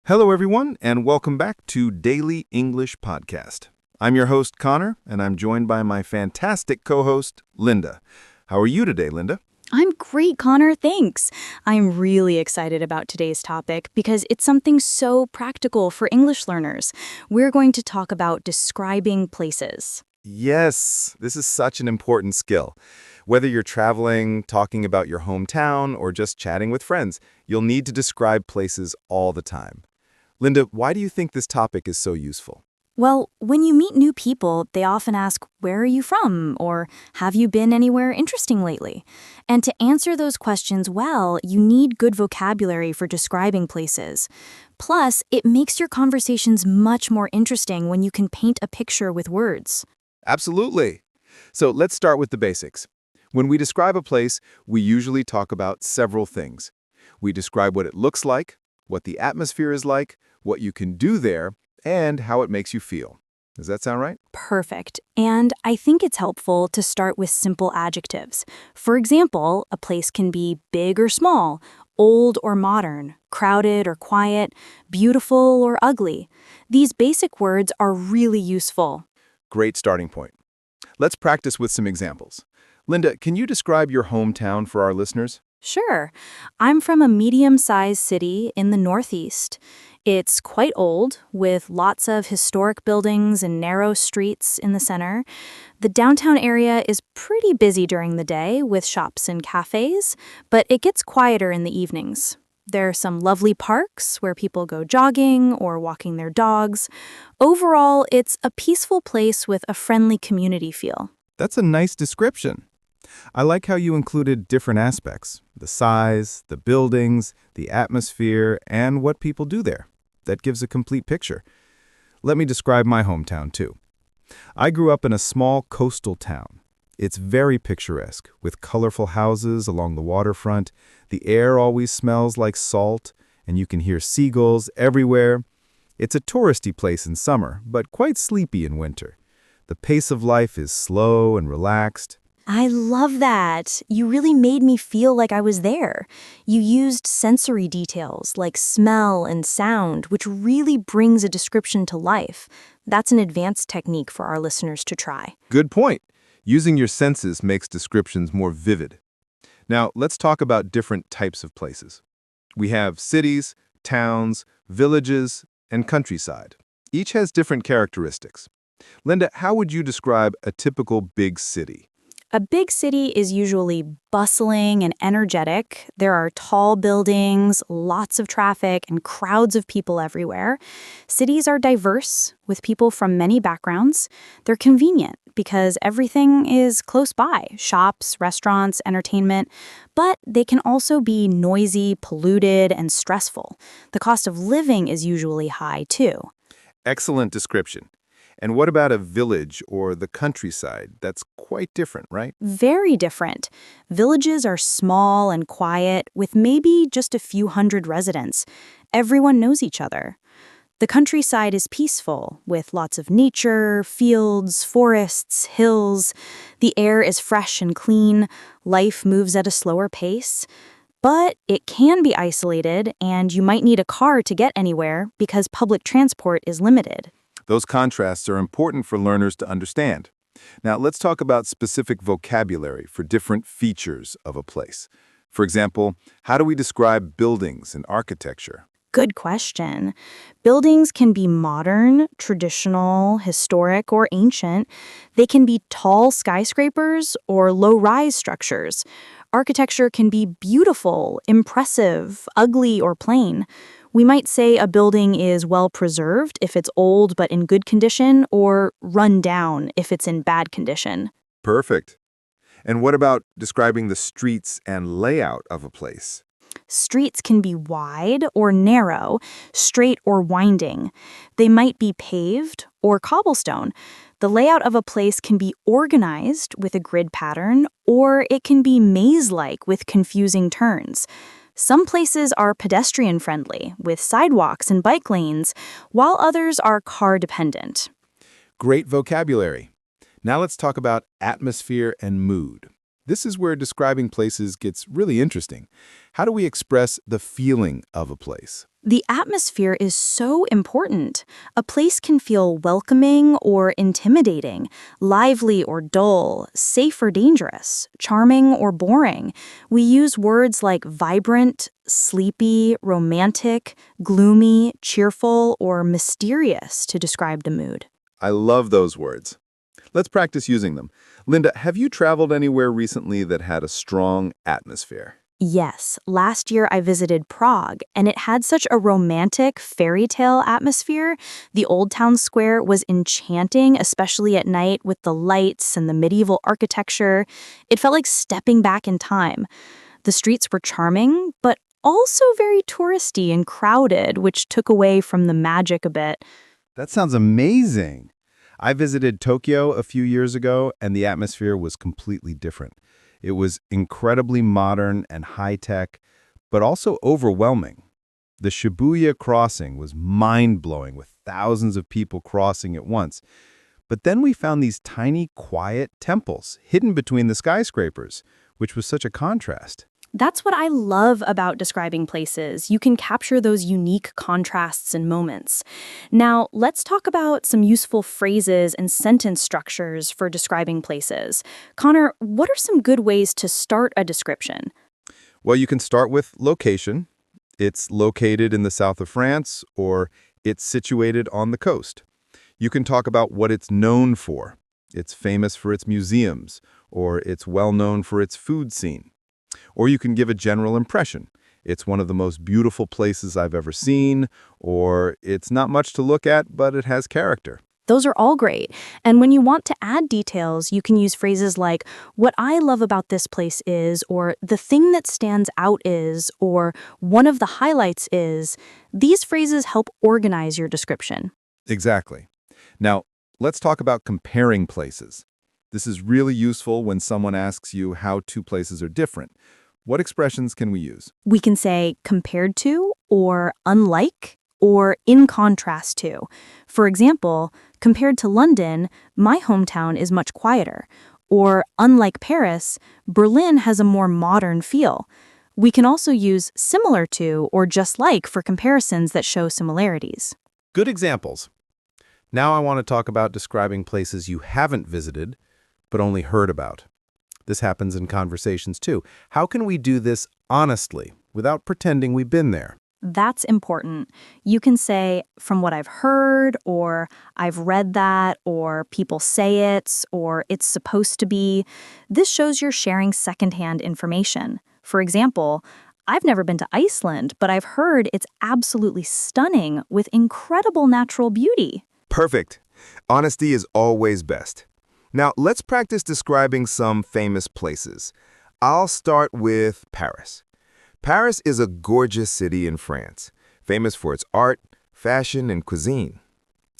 Hello, everyone, and welcome back to Daily English Podcast. I'm your host, Connor, and I'm joined by my fantastic co-host, Linda. How are you today, Linda? I'm great, Connor, thanks. I'm really excited about today's topic because it's something so practical for English learners. We're going to talk about describing places. Yes, this is such an important skill. Whether you're traveling, talking about your hometown, or just chatting with friends, you'll need to describe places all the time. Linda, why do you think this topic is so useful? Well, when you meet new people, they often ask, "Where are you from?" or "Have you been anywhere interesting lately?" And to answer those questions well, you need good vocabulary for describing places. Plus, it makes your conversations much more interesting when you can paint a picture with words. Absolutely. So let's start with the basics. When we describe a place, we usually talk about several things. We describe what it looks like, what the atmosphere is like, what you can do there, and how it makes you feel. Does that sound right? Perfect. And I think it's helpful to start with simple adjectives. For example, a place can be big or small, old or modern, crowded or quiet, beautiful or ugly. These basic words are really useful. Great starting point. Let's practice with some examples. Linda, can you describe your hometown for our listeners? Sure. I'm from a medium-sized city in the Northeast. It's quite old, with lots of historic buildings and narrow streets in the center. The downtown area is pretty busy during the day with shops and cafes, but it gets quieter in the evenings. There are some lovely parks where people go jogging or walking their dogs. Overall, it's a peaceful place with a friendly community feel. That's a nice description. I like how you included different aspects, the size, the buildings, the atmosphere, and what people do there. That gives a complete picture. Let me describe my hometown, too. I grew up in a small coastal town. It's very picturesque, with colorful houses along the waterfront. The air always smells like salt, and you can hear seagulls everywhere. It's a touristy place in summer, but quite sleepy in winter. The pace of life is slow and relaxed. I love that. You really made me feel like I was there. You used sensory details like smell and sound, which really brings a description to life. That's an advanced technique for our listeners to try. Good point. Using your senses makes descriptions more vivid. Now, let's talk about different types of places. We have cities, towns, villages, and countryside. Each has different characteristics. Linda, how would you describe a typical big city? A big city is usually bustling and energetic. There are tall buildings, lots of traffic, and crowds of people everywhere. Cities are diverse, with people from many backgrounds. They're convenient because everything is close by: shops, restaurants, entertainment. But they can also be noisy, polluted, and stressful. The cost of living is usually high, too. Excellent description. And what about a village or the countryside? That's quite different, right? Very different. Villages are small and quiet, with maybe just a few hundred residents. Everyone knows each other. The countryside is peaceful, with lots of nature, fields, forests, hills. The air is fresh and clean. Life moves at a slower pace. But it can be isolated, and you might need a car to get anywhere because public transport is limited. Those contrasts are important for learners to understand. Now, let's talk about specific vocabulary for different features of a place. For example, how do we describe buildings and architecture? Good question. Buildings can be modern, traditional, historic, or ancient. They can be tall skyscrapers or low-rise structures. Architecture can be beautiful, impressive, ugly, or plain. We might say a building is well preserved if it's old but in good condition, or run down if it's in bad condition. Perfect. And what about describing the streets and layout of a place? Streets can be wide or narrow, straight or winding. They might be paved or cobblestone. The layout of a place can be organized with a grid pattern, or it can be maze-like with confusing turns. Some places are pedestrian-friendly, with sidewalks and bike lanes, while others are car-dependent. Great vocabulary. Now let's talk about atmosphere and mood. This is where describing places gets really interesting. How do we express the feeling of a place? The atmosphere is so important. A place can feel welcoming or intimidating, lively or dull, safe or dangerous, charming or boring. We use words like vibrant, sleepy, romantic, gloomy, cheerful, or mysterious to describe the mood. I love those words. Let's practice using them. Linda, have you traveled anywhere recently that had a strong atmosphere? Yes, last year I visited Prague, and it had such a romantic fairy tale atmosphere. The Old Town Square was enchanting, especially at night with the lights and the medieval architecture. It felt like stepping back in time. The streets were charming, but also very touristy and crowded, which took away from the magic a bit. That sounds amazing. I visited Tokyo a few years ago, and the atmosphere was completely different. It was incredibly modern and high-tech, but also overwhelming. The Shibuya crossing was mind-blowing with thousands of people crossing at once. But then we found these tiny, quiet temples hidden between the skyscrapers, which was such a contrast. That's what I love about describing places. You can capture those unique contrasts and moments. Now, let's talk about some useful phrases and sentence structures for describing places. Connor, what are some good ways to start a description? Well, you can start with location. It's located in the south of France, or it's situated on the coast. You can talk about what it's known for. It's famous for its museums, or it's well known for its food scene. Or you can give a general impression. It's one of the most beautiful places I've ever seen, or it's not much to look at, but it has character. Those are all great. And when you want to add details, you can use phrases like, what I love about this place is, or the thing that stands out is, or one of the highlights is. These phrases help organize your description. Exactly. Now, let's talk about comparing places. This is really useful when someone asks you how two places are different. What expressions can we use? We can say compared to, or unlike, or in contrast to. For example, compared to London, my hometown is much quieter. Or unlike Paris, Berlin has a more modern feel. We can also use similar to or just like for comparisons that show similarities. Good examples. Now I want to talk about describing places you haven't visited, but only heard about. This happens in conversations too. How can we do this honestly, without pretending we've been there? That's important. You can say, from what I've heard, or I've read that, or people say it, or it's supposed to be. This shows you're sharing secondhand information. For example, I've never been to Iceland, but I've heard it's absolutely stunning with incredible natural beauty. Perfect. Honesty is always best. Now, let's practice describing some famous places. I'll start with Paris. Paris is a gorgeous city in France, famous for its art, fashion, and cuisine.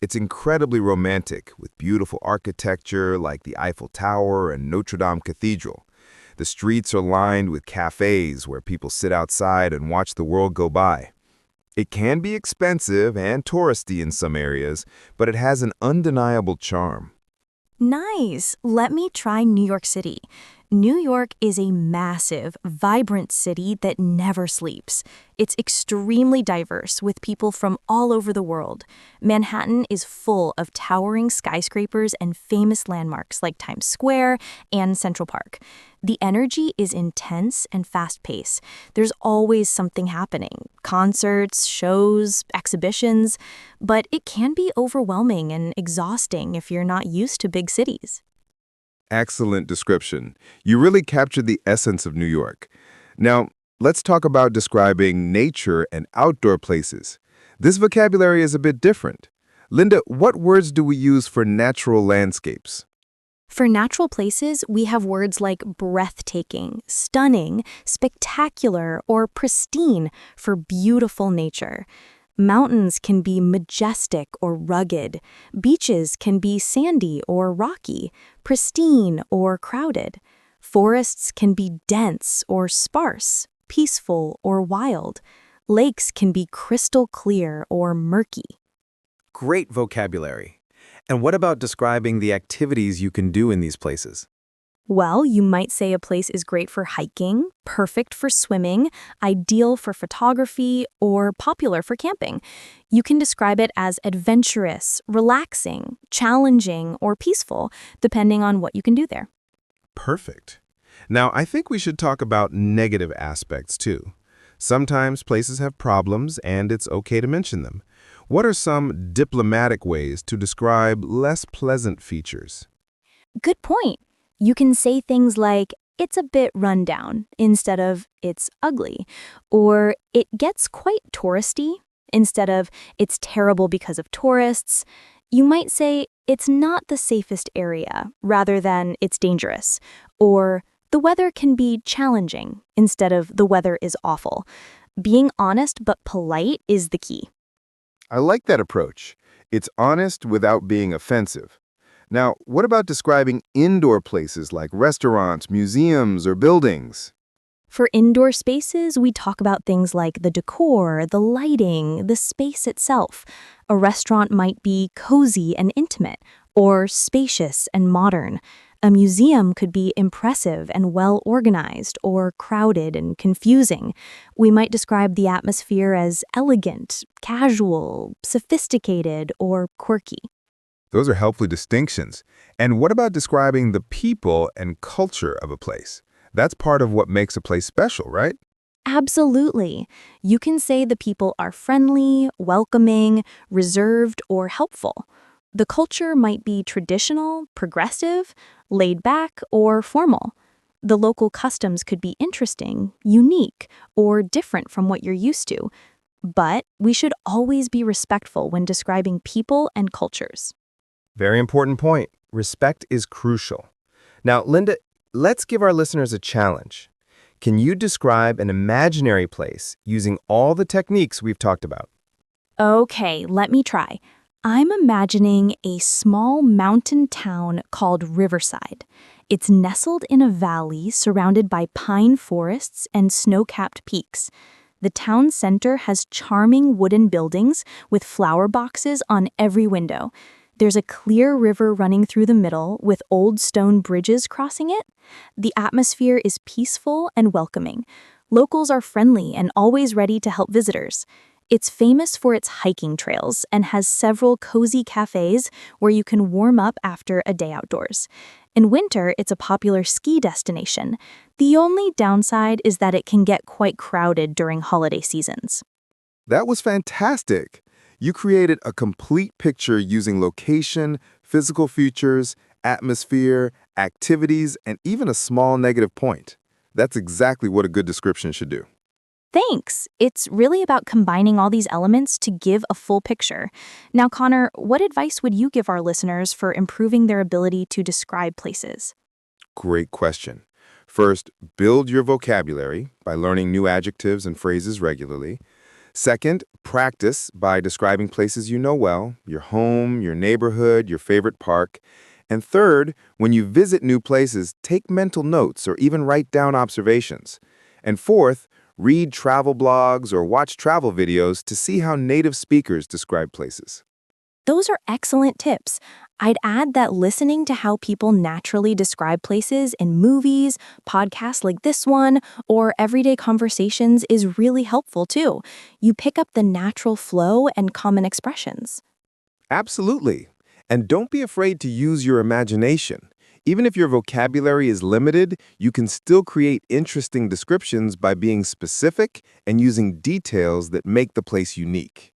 It's incredibly romantic, with beautiful architecture like the Eiffel Tower and Notre Dame Cathedral. The streets are lined with cafes where people sit outside and watch the world go by. It can be expensive and touristy in some areas, but it has an undeniable charm. Nice. Let me try New York City. New York is a massive, vibrant city that never sleeps. It's extremely diverse with people from all over the world. Manhattan is full of towering skyscrapers and famous landmarks like Times Square and Central Park. The energy is intense and fast-paced. There's always something happening, concerts, shows, exhibitions, but it can be overwhelming and exhausting if you're not used to big cities. Excellent description. You really captured the essence of New York. Now, let's talk about describing nature and outdoor places. This vocabulary is a bit different. Linda, what words do we use for natural landscapes? For natural places, we have words like breathtaking, stunning, spectacular, or pristine for beautiful nature. Mountains can be majestic or rugged. Beaches can be sandy or rocky, pristine or crowded. Forests can be dense or sparse, peaceful or wild. Lakes can be crystal clear or murky. Great vocabulary. And what about describing the activities you can do in these places? Well, you might say a place is great for hiking, perfect for swimming, ideal for photography, or popular for camping. You can describe it as adventurous, relaxing, challenging, or peaceful, depending on what you can do there. Perfect. Now, I think we should talk about negative aspects too. Sometimes places have problems, and it's okay to mention them. What are some diplomatic ways to describe less pleasant features? Good point. You can say things like, it's a bit run down, instead of, it's ugly. Or, it gets quite touristy, instead of, it's terrible because of tourists. You might say, it's not the safest area, rather than, it's dangerous. Or, the weather can be challenging, instead of, the weather is awful. Being honest but polite is the key. I like that approach. It's honest without being offensive. Now, what about describing indoor places like restaurants, museums, or buildings? For indoor spaces, we talk about things like the decor, the lighting, the space itself. A restaurant might be cozy and intimate, or spacious and modern. A museum could be impressive and well organized, or crowded and confusing. We might describe the atmosphere as elegant, casual, sophisticated, or quirky. Those are helpful distinctions. And what about describing the people and culture of a place? That's part of what makes a place special, right? Absolutely. You can say the people are friendly, welcoming, reserved, or helpful. The culture might be traditional, progressive, laid back, or formal. The local customs could be interesting, unique, or different from what you're used to. But we should always be respectful when describing people and cultures. Very important point. Respect is crucial. Now, Linda, let's give our listeners a challenge. Can you describe an imaginary place using all the techniques we've talked about? Okay, let me try. I'm imagining a small mountain town called Riverside. It's nestled in a valley surrounded by pine forests and snow-capped peaks. The town center has charming wooden buildings with flower boxes on every window. There's a clear river running through the middle with old stone bridges crossing it. The atmosphere is peaceful and welcoming. Locals are friendly and always ready to help visitors. It's famous for its hiking trails and has several cozy cafes where you can warm up after a day outdoors. In winter, it's a popular ski destination. The only downside is that it can get quite crowded during holiday seasons. That was fantastic. You created a complete picture using location, physical features, atmosphere, activities, and even a small negative point. That's exactly what a good description should do. Thanks. It's really about combining all these elements to give a full picture. Now, Connor, what advice would you give our listeners for improving their ability to describe places? Great question. First, build your vocabulary by learning new adjectives and phrases regularly. Second, practice by describing places you know well, your home, your neighborhood, your favorite park. And third, when you visit new places, take mental notes or even write down observations. And fourth, read travel blogs or watch travel videos to see how native speakers describe places. Those are excellent tips. I'd add that listening to how people naturally describe places in movies, podcasts like this one, or everyday conversations is really helpful too. You pick up the natural flow and common expressions. Absolutely. And don't be afraid to use your imagination. Even if your vocabulary is limited, you can still create interesting descriptions by being specific and using details that make the place unique.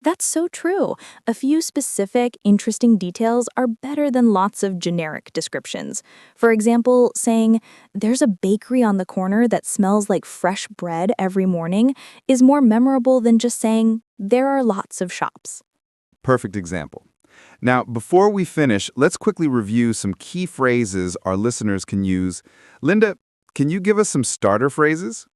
That's so true. A few specific, interesting details are better than lots of generic descriptions. For example, saying, there's a bakery on the corner that smells like fresh bread every morning is more memorable than just saying, there are lots of shops. Perfect example. Now, before we finish, let's quickly review some key phrases our listeners can use. Linda, can you give us some starter phrases?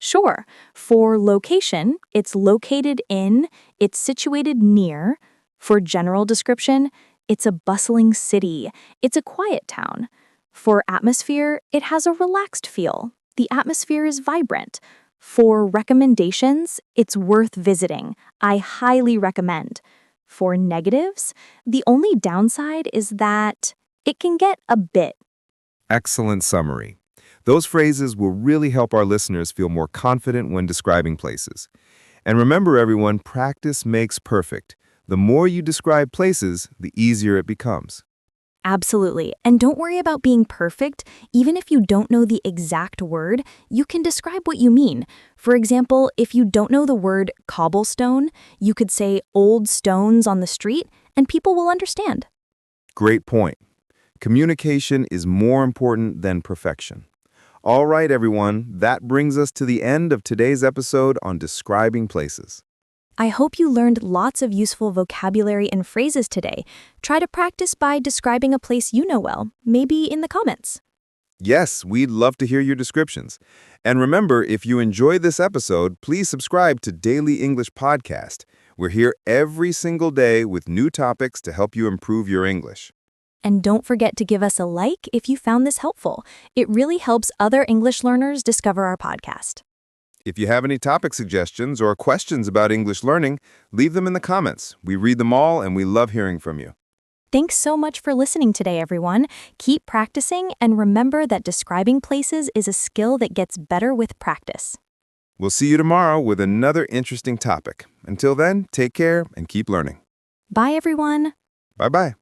Sure. For location, it's located in, it's situated near. For general description, it's a bustling city, it's a quiet town. For atmosphere, it has a relaxed feel. The atmosphere is vibrant. For recommendations, it's worth visiting. I highly recommend. For negatives, the only downside is that it can get a bit. Excellent summary. Those phrases will really help our listeners feel more confident when describing places. And remember, everyone, practice makes perfect. The more you describe places, the easier it becomes. Absolutely. And don't worry about being perfect. Even if you don't know the exact word, you can describe what you mean. For example, if you don't know the word cobblestone, you could say old stones on the street, and people will understand. Great point. Communication is more important than perfection. All right, everyone, that brings us to the end of today's episode on describing places. I hope you learned lots of useful vocabulary and phrases today. Try to practice by describing a place you know well, maybe in the comments. Yes, we'd love to hear your descriptions. And remember, if you enjoyed this episode, please subscribe to Daily English Podcast. We're here every single day with new topics to help you improve your English. And don't forget to give us a like if you found this helpful. It really helps other English learners discover our podcast. If you have any topic suggestions or questions about English learning, leave them in the comments. We read them all and we love hearing from you. Thanks so much for listening today, everyone. Keep practicing and remember that describing places is a skill that gets better with practice. We'll see you tomorrow with another interesting topic. Until then, take care and keep learning. Bye, everyone. Bye-bye.